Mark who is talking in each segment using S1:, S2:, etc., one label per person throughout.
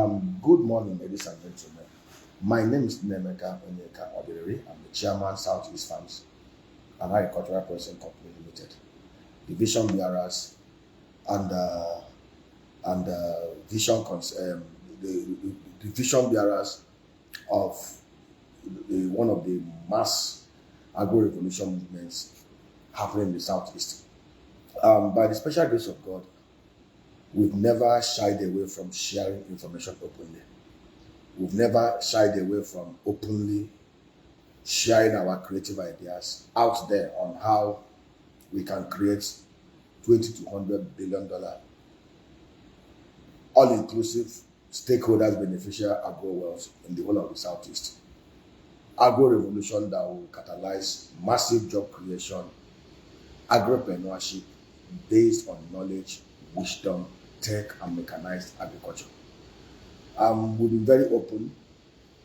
S1: Good morning, ladies and gentlemen. My name is Nemeka Onyeka Obereri. I'm the chairman, Southeast Farms and Agricultural Processing Company Limited. The vision bearers and the vision bearers of one of the mass agro-revolution movements happening in the Southeast. By the special grace of God, we've never shied away from sharing information openly. We've never shied away from openly sharing our creative ideas out there on how we can create $20 to $100 billion all-inclusive, stakeholders beneficial agro-wealth in the whole of the Southeast. Agro-revolution that will catalyze massive job creation, agripreneurship based on knowledge, wisdom, tech, and mechanized agriculture. We've been very open.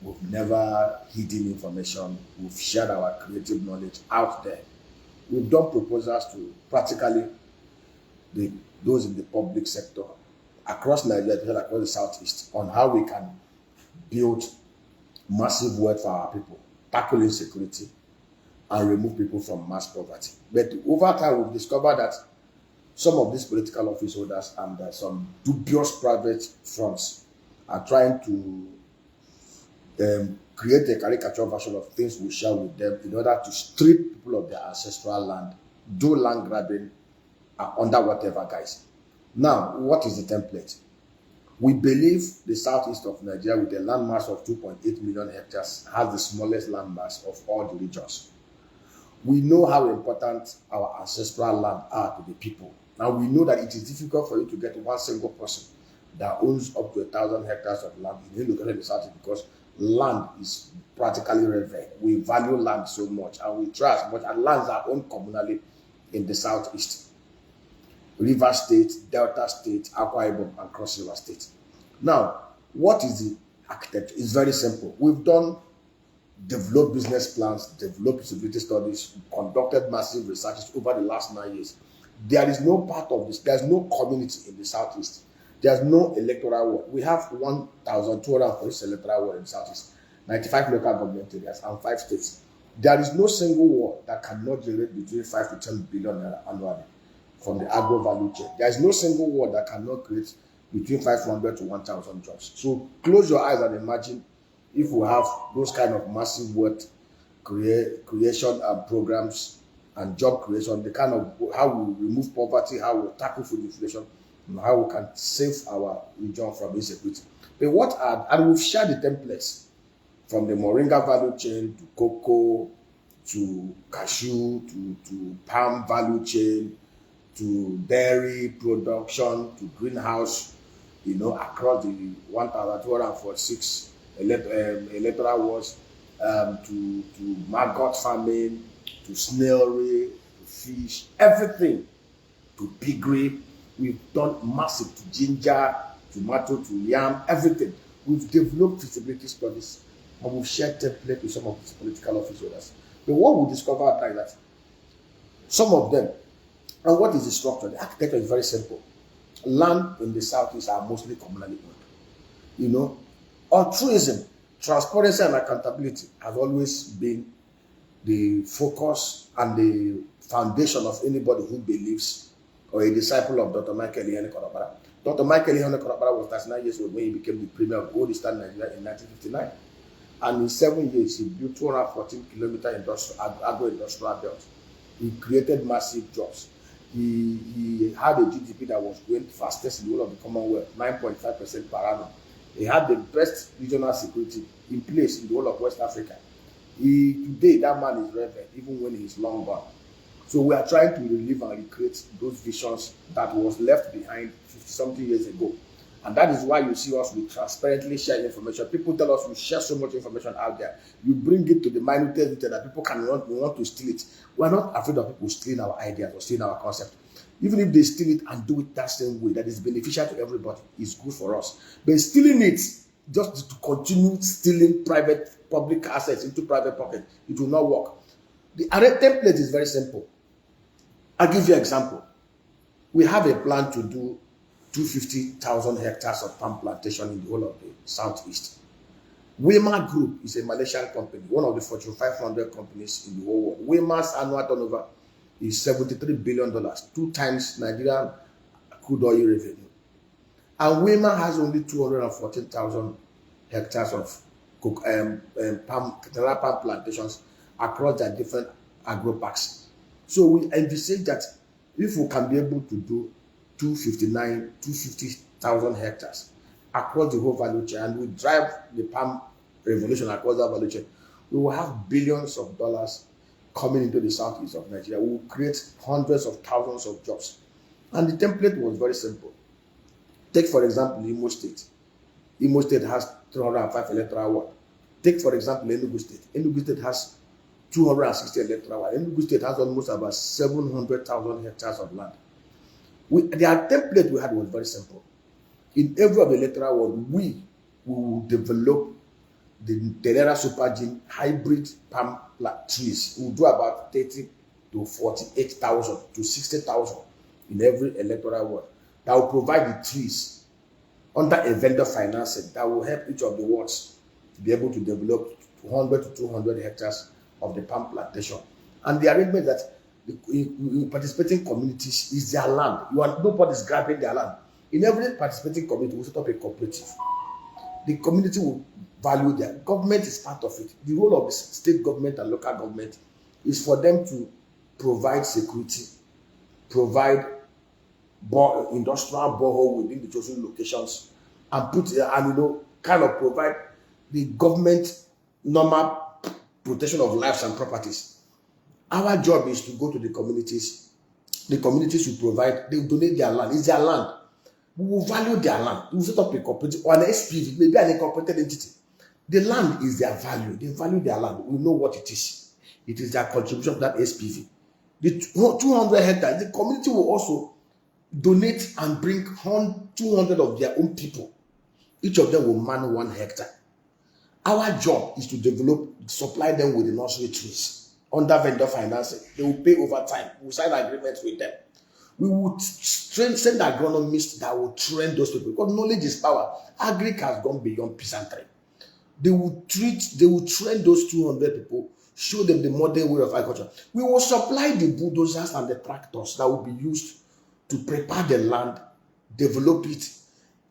S1: We've never hidden information. We've shared our creative knowledge out there. We've done proposals to practically those in the public sector across Nigeria, across the Southeast, on how we can build massive wealth for our people, tackle insecurity, and remove people from mass poverty. But over time, we've discovered that some of these political office holders and some dubious private firms are trying to create a caricature version of things we share with them in order to strip people of their ancestral land, do land grabbing under whatever guise. Now, what is the template? We believe the southeast of Nigeria, with a landmass of 2.8 million hectares, has the smallest landmass of all the regions. We know how important our ancestral land are to the people. Now, we know that it is difficult for you to get one single person that owns up to 1,000 hectares of land in any location in the southeast, because land is practically revered. We value land so much, and we try as much, and lands are owned communally in the southeast. River State, Delta State, Akwa Ibom, and Cross River State. Now, what is the architecture? It's very simple. We've developed business plans, developed feasibility studies, conducted massive researches over the last 9 years. There is no part of this, there's no community in the Southeast. There's no electoral ward. We have 1,240 electoral ward in the Southeast, 95 local government areas, and 5 states. There is no single ward that cannot generate between 5 to 10 billion annually from the agro value chain. There is no single ward that cannot create between 500 to 1,000 jobs. So close your eyes and imagine if we have those kind of massive wealth creation and programs and job creation, the kind of how we remove poverty, how we tackle food inflation, and how we can save our region from insecurity. But and we've shared the templates from the moringa value chain to cocoa to cashew to palm value chain to dairy production to greenhouse, across the 1,246 electoral wards, to maggot farming, to snailry, to fish, everything, to piggery. We've done massive, to ginger, tomato, to yam, everything. We've developed feasibility studies, and we've shared templates with some of these political office holders. But what we discovered is that some of them, and what is the structure? The architecture is very simple. Land in the Southeast are mostly communally owned. Altruism, transparency, and accountability have always been the focus and the foundation of anybody who believes or a disciple of Dr. Michael Ihene Korobara. Dr. Michael Ihene Korobara was 39 years old when he became the premier of Old Eastern Nigeria in 1959. And in 7 years, he built 214-kilometer agro-industrial belt. He created massive jobs. He had a GDP that was growing fastest in the whole of the Commonwealth, 9.5% per annum. He had the best regional security in place in the whole of West Africa. Today, that man is revered, even when he's long gone. So we are trying to relive and recreate those visions that was left behind 50-something years ago. And that is why you see us, we transparently share information. People tell us we share so much information out there. You bring it to the minute detail that people want to steal it. We're not afraid of people stealing our ideas or stealing our concept. Even if they steal it and do it that same way, that is beneficial to everybody, is good for us. But stealing it, just to continue stealing public assets into private pocket, it will not work. The template is very simple. I'll give you an example. We have a plan to do 250,000 hectares of palm plantation in the whole of the southeast. Weimar Group is a Malaysian company, one of the Fortune 500 companies in the whole world. Weimar's annual turnover is $73 billion, 2 times Nigerian crude oil revenue. And Weimar has only 214,000 hectares of palm plantations across their different agro parks. So we envisage that if we can be able to do 250,000 hectares across the whole value chain, and we drive the palm revolution across that value chain, we will have billions of dollars coming into the southeast of Nigeria. We will create hundreds of thousands of jobs. And the template was very simple. Take, for example, Imo State. Imo State has 305 electoral ward. Take, for example, Enugu State. Enugu State has 260 electoral ward. Enugu State has almost about 700,000 hectares of land. Their template we had was very simple. In every of the electoral ward, we will develop the Tenera Super Gene hybrid palm trees. We will do about 30 to 48,000 to 60,000 in every electoral ward. That will provide the trees under a vendor financing that will help each of the wards to be able to develop 100 to 200 hectares of the palm plantation. And the arrangement that the participating communities is their land. Nobody is grabbing their land. In every participating community, we set up a cooperative. The community will value their government is part of it. The role of the state government and local government is for them to provide security, provide industrial borehole within the chosen locations, and kind of provide the government normal protection of lives and properties. Our job is to go to the communities. The communities will provide, they will donate their land. It's their land. We will value their land. We will set up a cooperative or an SPV, maybe an incorporated entity. The land is their value. They value their land. We know what it is. It is their contribution to that SPV. The 200 hectares, the community will also donate and bring 200 of their own people. Each of them will man 1 hectare. Our job is to supply them with the nursery trees under vendor financing. They will pay over time. We will sign agreements with them. We will send agronomists that will train those people, because knowledge is power. Agric has gone beyond peasantry. They will train those 200 people, show them the modern way of agriculture. We will supply the bulldozers and the tractors that will be used to prepare the land, develop it.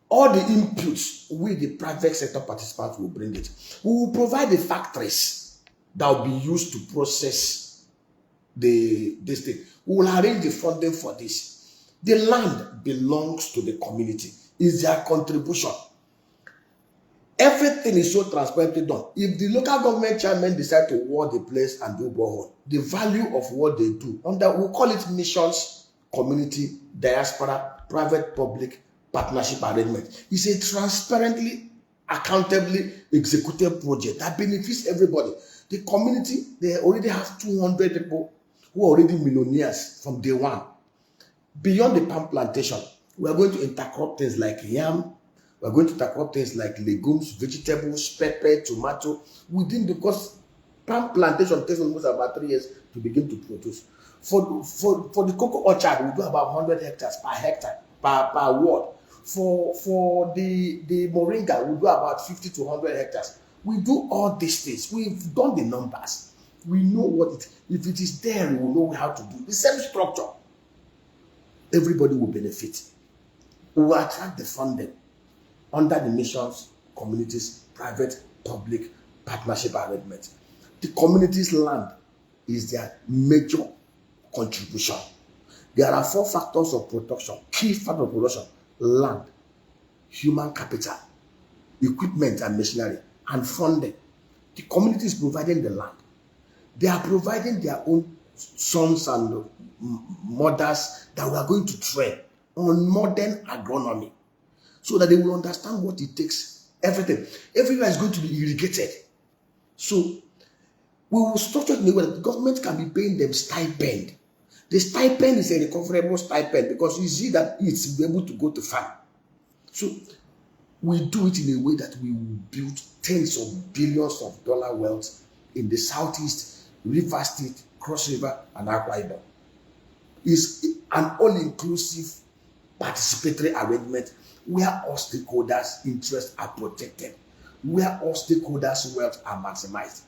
S1: All the inputs, we, the private sector participants, will bring it. We will provide the factories that will be used to process this thing. We will arrange the funding for this. The land belongs to the community. It's their contribution. Everything is so transparently done. If the local government chairman decide to ward the place and do borehole, the value of what they do, we'll call it missions, community, diaspora, private, public, partnership arrangement. It's a transparently, accountably executed project that benefits everybody. The community, they already have 200 people who are already millionaires from day one. Beyond the palm plantation, we are going to intercrop things like yam. We are going to intercrop things like legumes, vegetables, pepper, tomato. Because palm plantation takes almost about 3 years to begin to produce. For the cocoa orchard, we do about 100 hectares per hectare, per ward. For the moringa, we do about 50 to 100 hectares. We do all these things. We've done the numbers. We know if it is there, we will know how to do the same structure. Everybody will benefit. We will attract the funding under the missions, communities, private, public, partnership arrangement. The community's land is their major contribution. There are 4 factors of production, key factors of production: land, human capital, equipment and machinery, and funding. The community is providing the land. They are providing their own sons and mothers that we are going to train on modern agronomy, so that they will understand what it takes. Everything. Everywhere is going to be irrigated. So we will structure it in a way that the government can be paying them stipend. The stipend is a recoverable stipend because you see that it's able to go to farm. So we do it in a way that we will build tens of billions of dollar wealth in the southeast, River State, Cross River, and Akwa Ibom. It's an all-inclusive participatory arrangement where all stakeholders' interests are protected, where all stakeholders' wealth are maximized.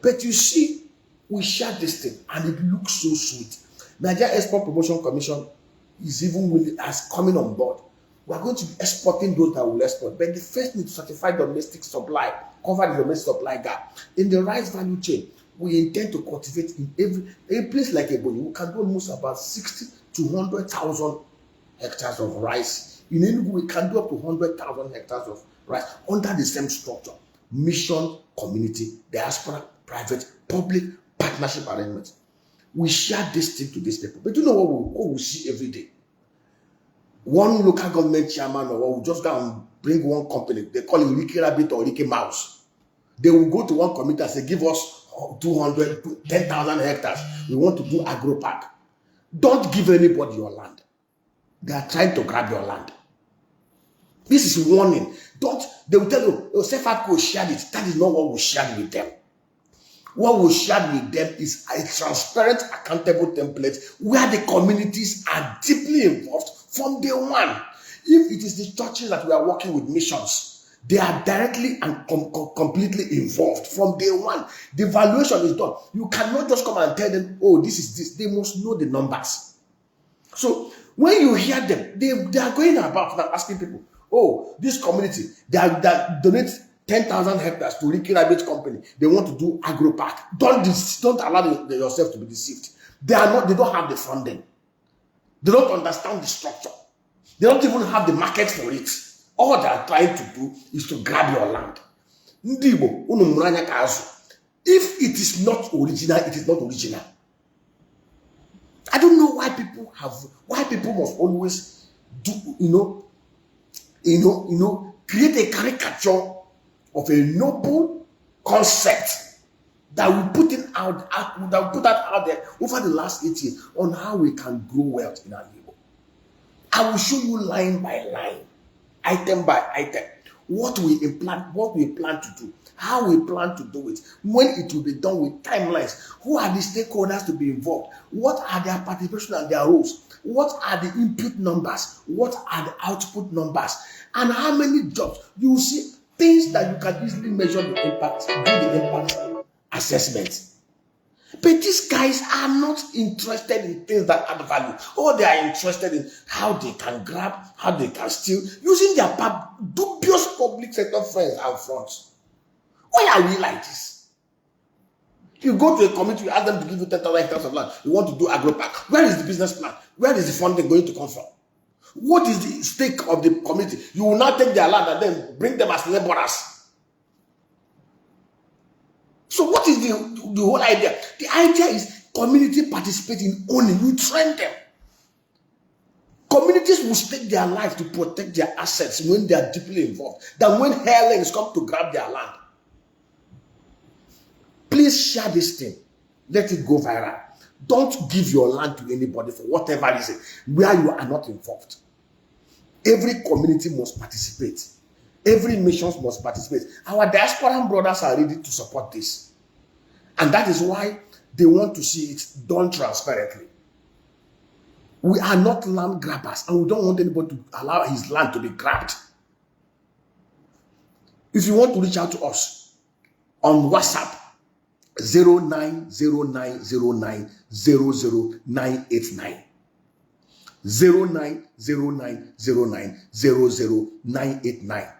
S1: But you see, we share this thing and it looks so sweet. Nigeria Export Promotion Commission is even willing as coming on board. We are going to be exporting those that will export, but the first need to certify domestic supply, cover the domestic supply gap. In the rice value chain, we intend to cultivate in every place like Ebonyi. We can do almost about 60 to 100,000 hectares of rice. In Enugu, we can do up to 100,000 hectares of rice under the same structure: mission, community, diaspora, private, public partnership arrangements. We share this thing to these people. But you know what we see every day? One local government chairman or will just go and bring one company. They call it Ricky Rabbit or Ricky Mouse. They will go to one committee and say, give us 10,000 hectares. We want to do agro park. Don't give anybody your land. They are trying to grab your land. This is warning. They will tell you, oh, SEFAPCO'S shared it. That is not what we shared with them. What we shared with them is a transparent, accountable template where the communities are deeply involved from day one. If it is the churches that we are working with missions, they are directly and completely involved from day one. The valuation is done. You cannot just come and tell them, oh, this is this. They must know the numbers. So when you hear them, they are going about now asking people, oh, this community, they donate 10,000 hectares to Ricky Rabbit company. They want to do agro park. Don't allow yourself to be deceived. They don't have the funding. They don't understand the structure. They don't even have the market for it. All they are trying to do is to grab your land. If it is not original, it is not original. I don't know why people must always do, create a caricature of a noble concept that we put out there over the last 8 years on how we can grow wealth in our neighbor. I will show you line by line, item by item, what we plan to do, how we plan to do it, when it will be done with timelines, who are the stakeholders to be involved, what are their participation and their roles, what are the input numbers, what are the output numbers, and how many jobs. You will see things that you can easily measure the impact, do the impact assessment. But these guys are not interested in things that add value. All they are interested in how they can grab, how they can steal, using their dubious public sector friends and fronts. Why are we like this? You go to a committee, you ask them to give you 10,000 hectares of land. You want to do agro park. Where is the business plan? Where is the funding going to come from? What is the stake of the community? You will not take their land and then bring them as laborers. So what is the whole idea? The idea is community participating only. We train them. Communities will stake their life to protect their assets when they are deeply involved than when hirelings come to grab their land. Please share this thing. Let it go viral. Don't give your land to anybody for whatever reason where you are not involved. Every community must participate. Every mission must participate. Our diaspora brothers are ready to support this. And that is why they want to see it done transparently. We are not land grabbers, and we don't want anybody to allow his land to be grabbed. If you want to reach out to us on WhatsApp, 090909000989. 090909000989.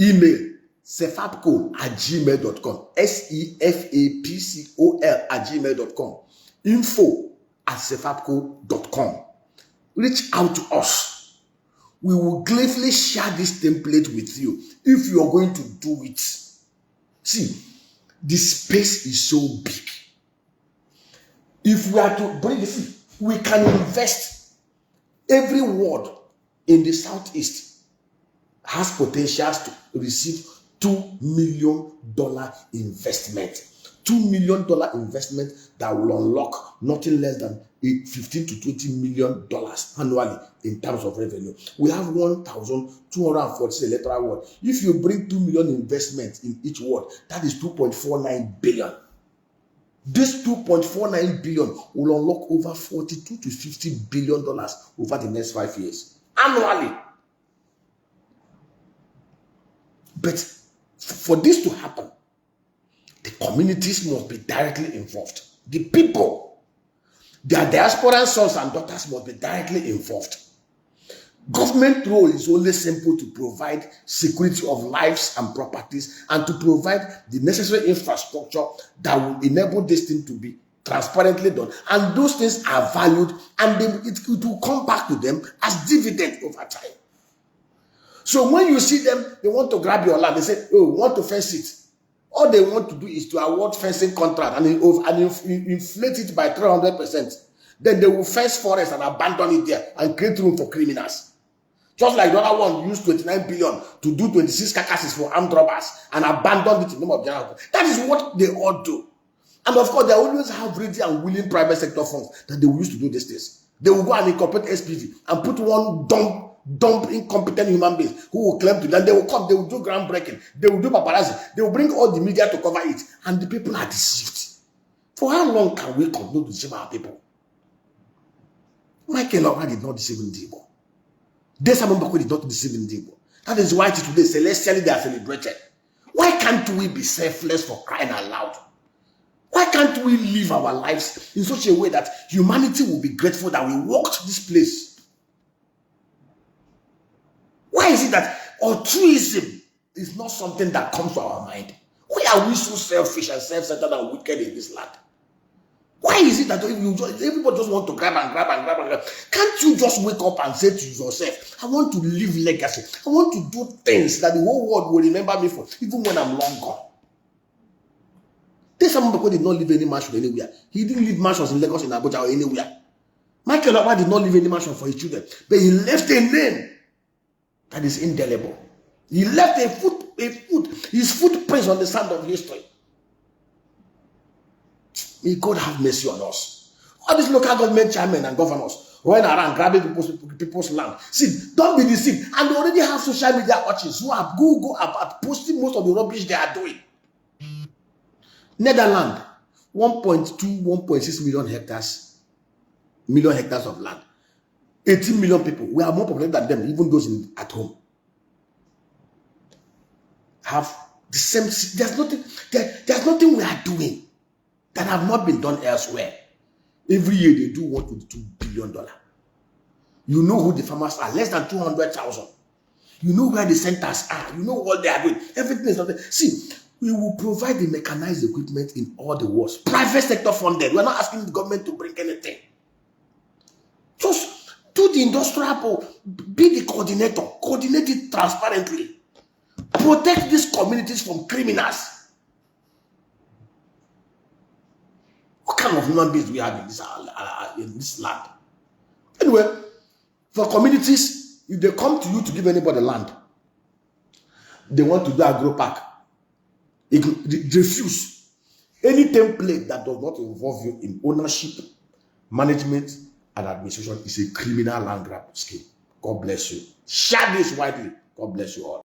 S1: Email SEFAPCOL@gmail.com. SEFAPCOL@gmail.com. info@sefapcol.com. Reach out to us. We will gladly share this template with you if you are going to do it. See, the space is so big. If we are to bring this in, we can invest. Every ward in the southeast has potentials to receive $2 million investment. $2 million investment that will unlock nothing less than $15 to $20 million annually in terms of revenue. We have 1,240 electoral ward. If you bring $2 million investment in each ward, that is $2.49 billion. This 2.49 billion will unlock over 42 to 50 billion dollars over the next 5 years annually. But for this to happen, the communities must be directly involved. The people, their diaspora sons and daughters must be directly involved. Government role is only simple to provide security of lives and properties and to provide the necessary infrastructure that will enable this thing to be transparently done. And those things are valued and it will come back to them as dividend over time. So when you see them, they want to grab your land, they say, oh, we want to fence it. All they want to do is to award fencing contract and inflate it by 300%. Then they will fence forest and abandon it there and create room for criminals. Just like the other one used 29 billion to do 26 carcasses for armed robbers and abandoned it in the name of general. That is what they all do. And of course, they always have ready and willing private sector funds that they will use to do these things. They will go and incorporate SPV and put one dump incompetent human beings who will claim to them. They will come, they will do groundbreaking, they will do paparazzi, they will bring all the media to cover it, and the people are deceived. For how long can we continue to deceive our people? Michael Oba did not deceive Ndibo. Desmond Bako did not deceive Ndibo. That is why today, celestially, they are celebrated. Why can't we be selfless for crying aloud? Why can't we live our lives in such a way that humanity will be grateful that we walked this place? Why is it that altruism is not something that comes to our mind? Why are we so selfish and self-centered and wicked in this land? Why is it that everybody just want to grab and grab and grab and grab? Can't you just wake up and say to yourself, I want to leave legacy. I want to do things that the whole world will remember me for, even when I'm long gone. This Desmond Bako did not leave any mansion anywhere. He didn't leave mansions in Lagos, in Abuja, or anywhere. Michael Oba did not leave any mansion for his children, but he left a name that is indelible. He left his footprints on the sand of history. May God have mercy on us. All these local government chairmen and governors running around grabbing people's land. See, don't be deceived. And they already have social media watchers who are go about posting most of the rubbish they are doing. Netherlands, 1.2, 1.6 million hectares of land. 18 million people. We are more populated than them, even those at home. Have the same. There's nothing we are doing that have not been done elsewhere. Every year they do $1.2 billion. You know who the farmers are, less than 200,000. You know where the centers are. You know what they are doing. Everything is not there. See, we will provide the mechanized equipment in all the wards. Private sector funded. We are not asking the government to bring anything. Just do the industrial, be the coordinator, coordinate it transparently. Protect these communities from criminals. What kind of human beings do we have in this land? Anyway, for communities, if they come to you to give anybody land, they want to do agro park. Refuse. Any template that does not involve you in ownership, management, and administration is a criminal land grab scheme. God bless you. Share this widely. God bless you all.